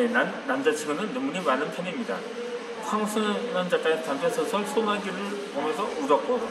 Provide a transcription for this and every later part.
네, 난 남자치고는 눈물이 많은 편입니다. 황순환 작가의 단편소설 소나기를 보면서 울었고,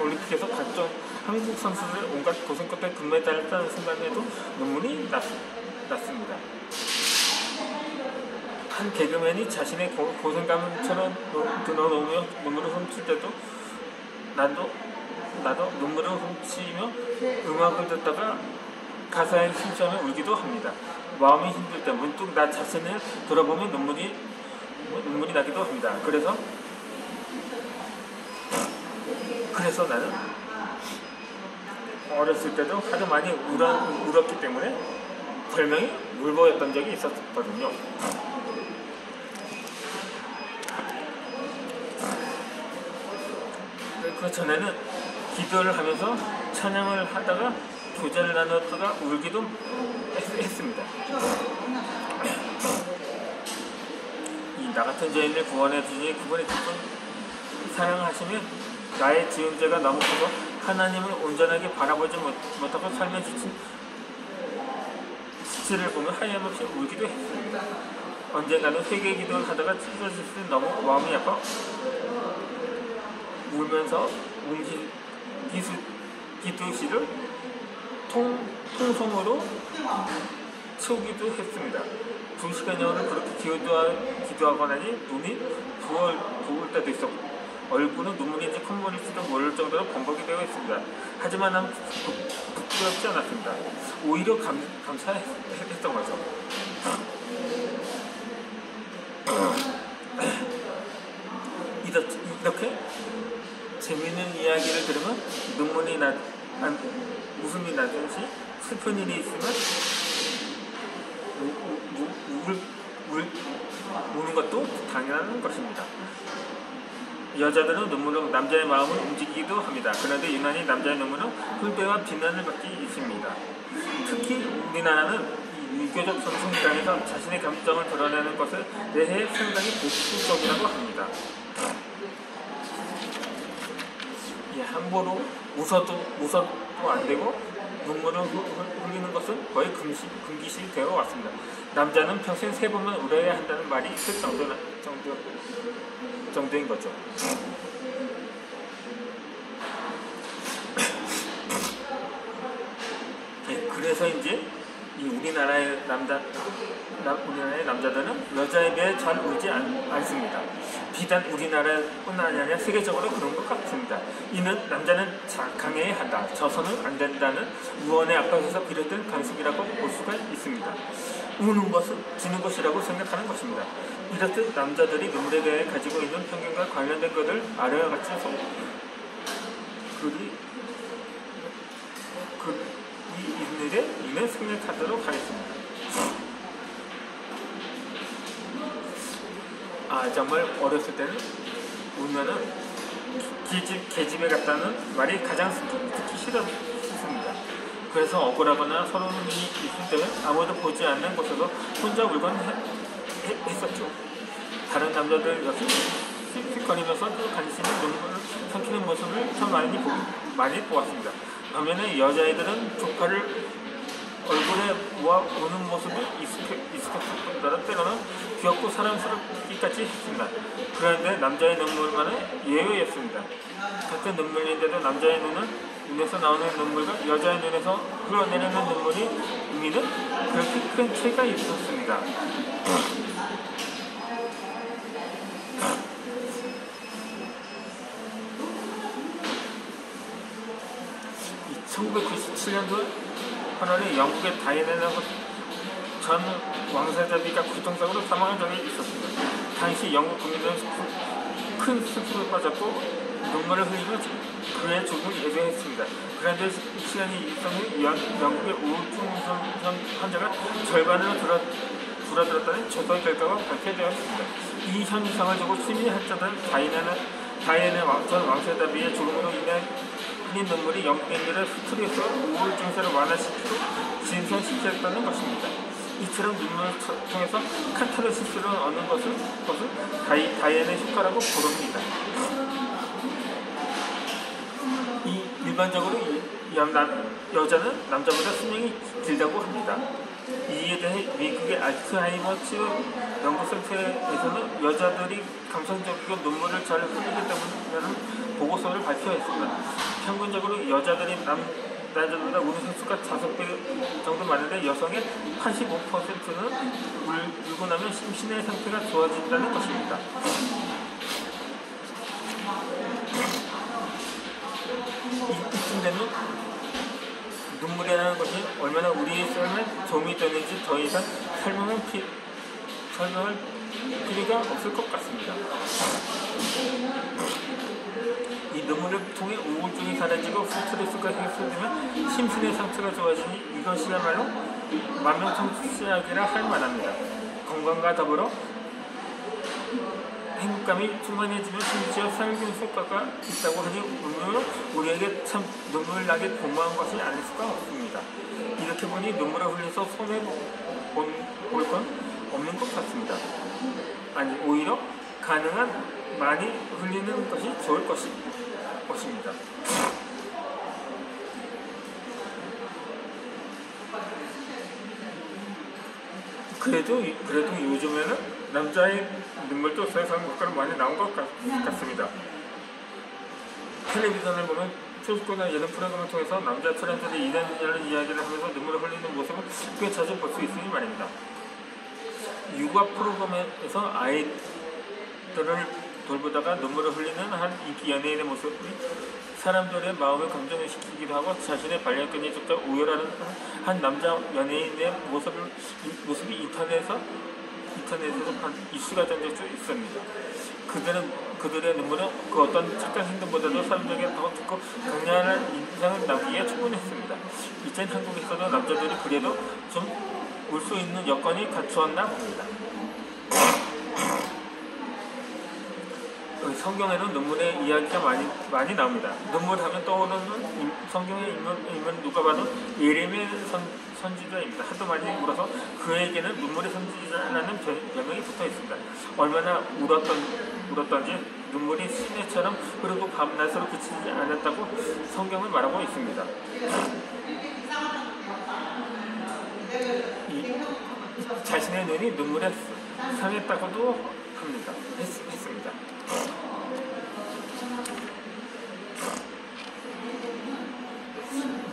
올림픽에서 각종 한국 선수들 온갖 고생 끝에 금메달을 따는 순간에도 눈물이 났습니다. 한 개그맨이 자신의 고생감처럼 드러놓으며 눈물을 훔칠 때도 나도 눈물을 훔치며 음악을 듣다가 가사에 심취하며 울기도 합니다. 마음이 힘들 때 문득 나 자신을 돌아보면 눈물이 나기도 합니다. 그래서 나는 어렸을 때도 하도 많이 울었기 때문에 별명이 울보였던 적이 있었거든요. 그 전에는 기도를 하면서 찬양을 하다가 교제를 나눴다가 울기도 했습니다. 이 나 같은 죄인을 구원해 주니 그분의 깊은 사랑하시면 나의 지은 죄가 너무 커서 하나님을 온전하게 바라보지 못하고 삶에 지친 수치를 보며 하염없이 울기도 했습니다. 언젠가는 회개 기도를 하다가 찢어질 때 너무 마음이 아파 울면서 기도시를 통성으로 채우기도 했습니다. 2시간여를 그렇게 기도하고 나니 눈이 부을 때도 있었고 얼굴은 눈물인지 콧물일지도 모를 정도로 범벅이 되어 있습니다. 하지만 난 부끄럽지 않았습니다. 오히려 감사했던 거죠. 이렇게 재미있는 이야기를 들으면 웃음이 나듯이 슬픈 일이 있으면 우는 것도 당연한 것입니다. 여자들은 눈물로 남자의 마음을 움직이기도 합니다. 그런데 유난히 남자의 눈물은 훈배와 비난을 받기 있습니다. 특히 우리나라는 유교적 전통시장에서 자신의 감정을 드러내는 것에 대해 상당히 보수적이라고 합니다. 함부로 웃어도 안 되고 눈물을 흘리는 것은 거의 금기시 되어 왔습니다. 남자는 평생 3번만 울어야 한다는 말이 있을 정도인 거죠. 네, 그래서 이제 우리나라의 남자들은 여자에 비해 잘 울지 않습니다. 비단 우리나라뿐 아니라 세계적으로 그런 것 같습니다. 이는 남자는 강해야 한다, 져서는 안 된다는 무언의 압박에서 비롯된 관습이라고 볼 수가 있습니다. 우는 것은 지는 것이라고 생각하는 것입니다. 이렇듯 남자들이 눈물에 대해 가지고 있는 편견과 관련된 것을 아래와 같이 이는 생략하도록 하겠습니다. 정말 어렸을 때는 울면은 계집애 같다는 말이 가장 듣기 싫습니다. 그래서 억울하거나 서러운 일이 있을 때는 아무도 보지 않는 곳에서 혼자 울곤 했었죠. 다른 남자들 역시 씩씩거리면서 간신히 눈물을 삼키는 모습을 참 많이 보았습니다. 반면에 여자애들은 조카를 얼굴에 모아 우는 모습이 익숙했을 뿐더러 때로는 귀엽고 사랑스럽기까지 했습니다. 그런데 남자의 눈물만은 예외였습니다. 같은 눈물인데도 남자의 눈에서 나오는 눈물과 여자의 눈에서 흘러내리는 눈물이 의미는 그렇게 큰 차이가 있었습니다. 1997년도 8월에 영국의 다이애나 전 왕세자비가 교통사고로 사망한 적이 있었습니다. 당시 영국 국민들은 큰 슬픔에 빠졌고 눈물을 흘리며 그의 죽음을 예배했습니다. 그런데 시간이 있던 후 영국의 우울증 환자가 절반으로 줄어들었다는 조사의 결과가 발표되었습니다. 이 현상을 두고 심리학자들은 다이애나 전 왕세자비의 죽음으로 인해 흘린 눈물이 영국인들의 스트레스와 우울 증세를 완화시키고 진선시켰다는 것입니다. 이처럼 눈물을 통해서 카타르시스를 얻는 것을 다이애나의 효과라고 부릅니다. 일반적으로 여자는 남자보다 수명이 길다고 합니다. 이에 대해 미국의 알츠하이머 치료 연구센터에서는 여자들이 감성적이고 눈물을 잘 흘리기 때문이라는 보고서를 발표했습니다. 평균적으로 여자들이 남자들보다 우는 횟수가 5배 정도 많은데 여성의 85%는 울고 나면 심신의 상태가 좋아진다는 것입니다. 이쯤 되면 눈물이라는 것이 얼마나 우리의 삶에 도움이 되는지 더 이상 설명할 필요가 없을 것 같습니다. 이 눈물을 통해 우울증이 사라지고 스트레스가 해소되면 심신의 상태가 좋아지니 이것이야말로 만병통치약이라 할 만합니다. 건강과 더불어 행복감이 충만해지면 심지어 살균 효과가 있다고 하니 눈물은 우리에게 참 눈물 나게 고마운 것이 아닐 수가 없습니다. 이렇게 보니 눈물을 흘려서 손해 볼 건 없는 것 같습니다. 아니 오히려 가능한 많이 흘리는 것이 좋을 것입니다. 그래도 요즘에는 남자의 눈물도 세상 것과는 많이 나온 것 같습니다. 텔레비전을 보면 쇼츠나 예능 프로그램을 통해서 남자 트렌드들이 이런저런 이야기를 하면서 눈물을 흘리는 모습을 꽤 자주 볼 수 있으니 말입니다. 육아 프로그램에서 아이들을 돌보다가 눈물을 흘리는 한 인기 연예인의 모습이 사람들의 마음을 감정시키기도 하고 자신의 반려견이 쫓아 우열하는 한 남자 연예인의 모습이 인터넷에서 이슈가 된 적도 있습니다. 그들의 눈물은 그 어떤 착한 행동보다도 사람들에게 더 깊고 강렬한 인상을 남기기에 충분했습니다. 이젠 한국에서도 남자들이 그래도 좀 울 수 있는 여건이 갖추었나 봅니다. 성경에는 눈물의 이야기가 많이 나옵니다. 눈물하면 떠오르는 성경의 인물 누가 봐도 예레미야 선지자입니다. 하도 많이 울어서 그에게는 눈물의 선지자라는 별명이 붙어 있습니다. 얼마나 울었던지 눈물이 시내처럼 흐르고 밤낮으로 그치지 않았다고 성경은 말하고 있습니다. 자신의 눈이 눈물에 상했다고도 했습니다.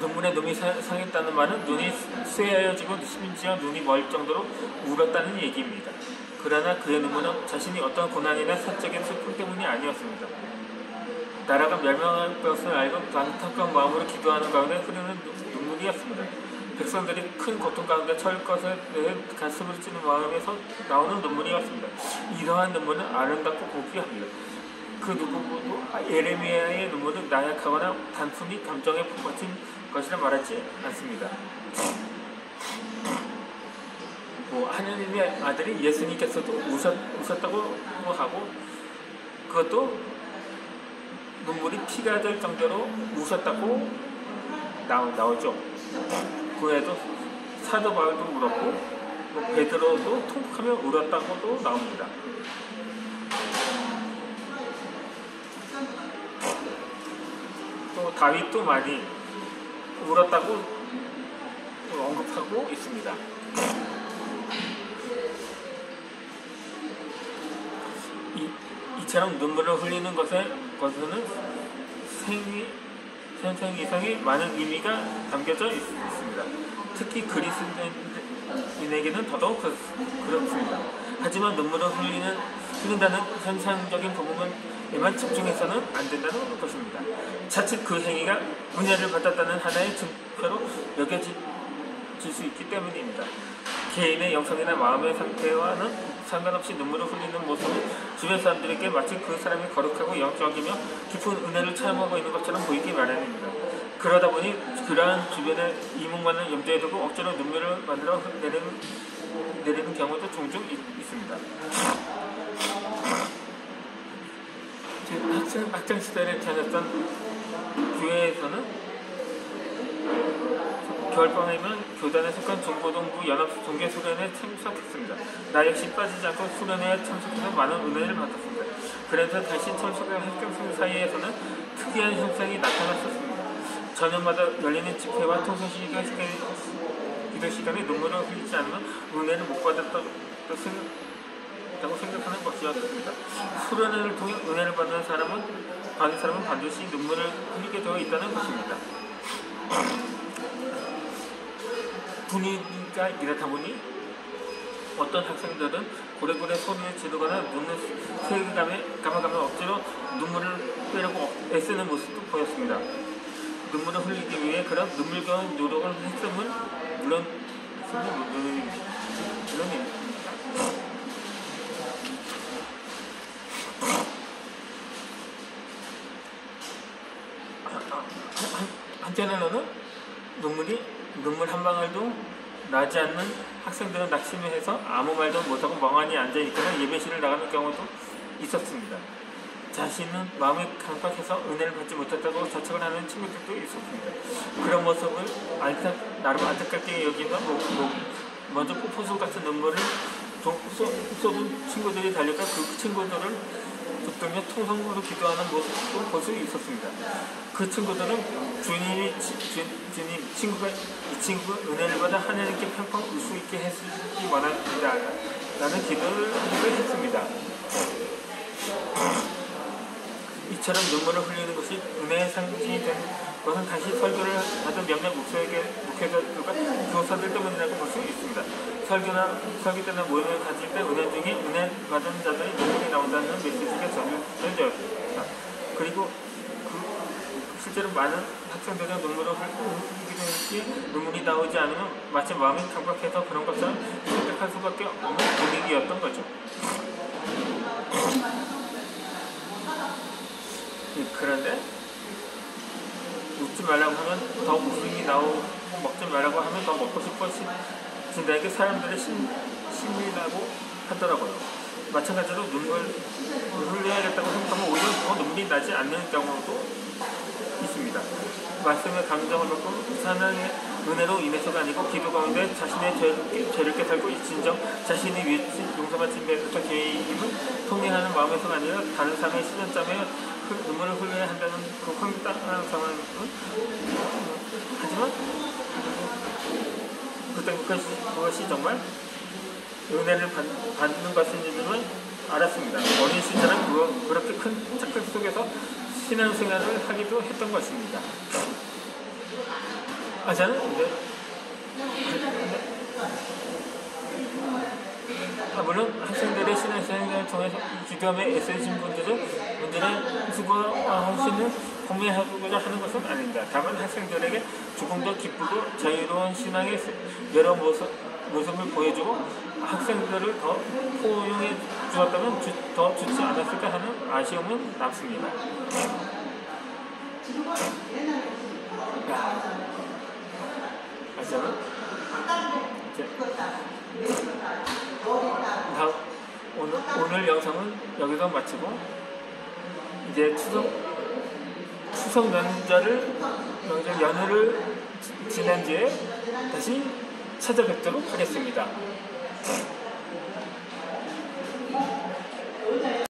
눈물에 눈이 상했다는 말은 눈이 쇠하여지고 심지어 눈이 멀 정도로 울었다는 얘기입니다. 그러나 그의 눈물은 자신이 어떤 고난이나 사적인 슬픔 때문이 아니었습니다. 나라가 멸망할 것을 알고 안타까운 마음으로 기도하는 가운데 흐르는 눈물이었습니다. 백성들이 큰 고통 가운데 처할 것에 대해 가슴을 찌는 마음에서 나오는 눈물이었습니다. 이러한 눈물은 아름답고 고귀합니다. 그 누구도 예레미야의 눈물은 나약하거나 단순히 감정에 북받친 것이라 말하지 않습니다. 하나님의 아들이 예수님께서도 우셨다고 하고 그것도 눈물이 피가 될 정도로 우셨다고 나오죠. 그 외에도 사도 바울도 울었고 베드로도 통곡하며 울었다고도 나옵니다. 또 다윗도 많이 울었다고 언급하고 있습니다. 이처럼 눈물을 흘리는 것에는 생생 이상의 많은 의미가 담겨져 있습니다. 특히 그리스도인에게는 더더욱 그렇습니다. 하지만 눈물을 흘린다는 현상적인 부분에만 집중해서는 안 된다는 것입니다. 자칫 그 행위가 은혜를 받았다는 하나의 증표로 여겨질 수 있기 때문입니다. 개인의 영성이나 마음의 상태와는 상관없이 눈물을 흘리는 모습은 주변 사람들에게 마치 그 사람이 거룩하고 영적이며 깊은 은혜를 체험하고 있는 것처럼 보이기 마련입니다. 그러다 보니 그러한 주변의 이목만을 염두에 두고 억지로 눈물을 만들어 내리는 경우도 종종 있습니다. 학창 시절에 다녔던 교회에서는 겨울방학이면 교단에 속한 중고등부 연합 동계수련회에 참석했습니다. 나 역시 빠지지 않고 수련회에 참석해서 많은 은혜를 받았습니다. 그래서 다시 참석한 학생들 사이에서는 특이한 현상이 나타났었습니다. 저녁마다 열리는 집회와 통성식의 기도 시간에 눈물을 흘리지 않으면 은혜를 못 받았다고 생각하는 것이었습니다. 수련회를 통해 은혜를 받는 사람은 반드시 눈물을 흘리게 되어 있다는 것입니다. 분위기가 이렇다 보니 어떤 학생들은 고래고래 소리를 지르거나 눈을 감아가며 억지로 눈물을 빼려고 애쓰는 모습도 보였습니다. 눈물을 흘리기 위해 그런 눈물겨운 노력을 했음은 물론입니다. 한편으로는 눈물 한 방울도 나지 않는 학생들은 낙심을 해서 아무 말도 못하고 멍하니 앉아있거나 예배실을 나가는 경우도 있었습니다. 자신은 마음이 강박해서 은혜를 받지 못했다고 자책을 하는 친구들도 있었습니다. 그런 모습을 나름 안타깝게 여기며 먼저 폭포수 같은 눈물을 쏟은 친구들이 달려가 그 친구들을 붙들며 통성으로 기도하는 모습도 볼 수 있었습니다. 그 친구들은 주님이 이 친구가 은혜를 받아 하나님께 팡팡 울 수 있게 해주기 원합니다 라는 기도를 했습니다. 이처럼 눈물을 흘리는 것이 은혜의 상징이 된 것은 다시 설교를 하던 몇몇 목회자들과 교사들 때문이라고 볼 수 있습니다. 설교 때나 모임을 가질 때 은혜 중에 은혜 받은 자들이 눈물이 나온다는 메시지가 전해졌습니다. 그리고 실제로 많은 학생들은 눈물을 흘리기도 했기에 눈물이 나오지 않으면 마치 마음이 강박해서 그런 것처럼 생각할 수밖에 없는 분위기였던 거죠. 그런데 웃지 말라고 하면 더 웃음이 나오고 먹지 말라고 하면 더 먹고 싶어진다는 게 사람들의 심리라고 하더라고요. 마찬가지로 눈물을 흘려야겠다고 생각하면 오히려 더 눈물이 나지 않는 경우도 있습니다. 말씀의 감정을 받고 하나님의 은혜로 인해서가 아니고 기도 가운데 자신의 죄를 깨닫고 진정 자신이 용서받지 못한 죄임을 통해하는 마음에서가 아니라 다른 사람의 시련점에 눈물을 흘려야 한다는 그 황당한 상황은 하지만 그때 그것이 정말 은혜를 받는 것인지는 알았습니다. 어린 시절은 그렇게 큰 착각 속에서 신앙생활을 하기도 했던 것입니다. 저는 물론 학생들의 신앙생활을 통해서 기도하며 애쓰신 분들은 수고하시는 공유하고자 하는 것은 아닙니다. 다만 학생들에게 조금 더 기쁘고 자유로운 신앙의 여러 모습을 보여주고 학생들을 더 포용해 주었다면 더 좋지 않았을까 하는 아쉬움은 남습니다. 오늘 영상은 여기서 마치고 이제 추석 연휴를 지난 뒤에 다시 찾아뵙도록 하겠습니다.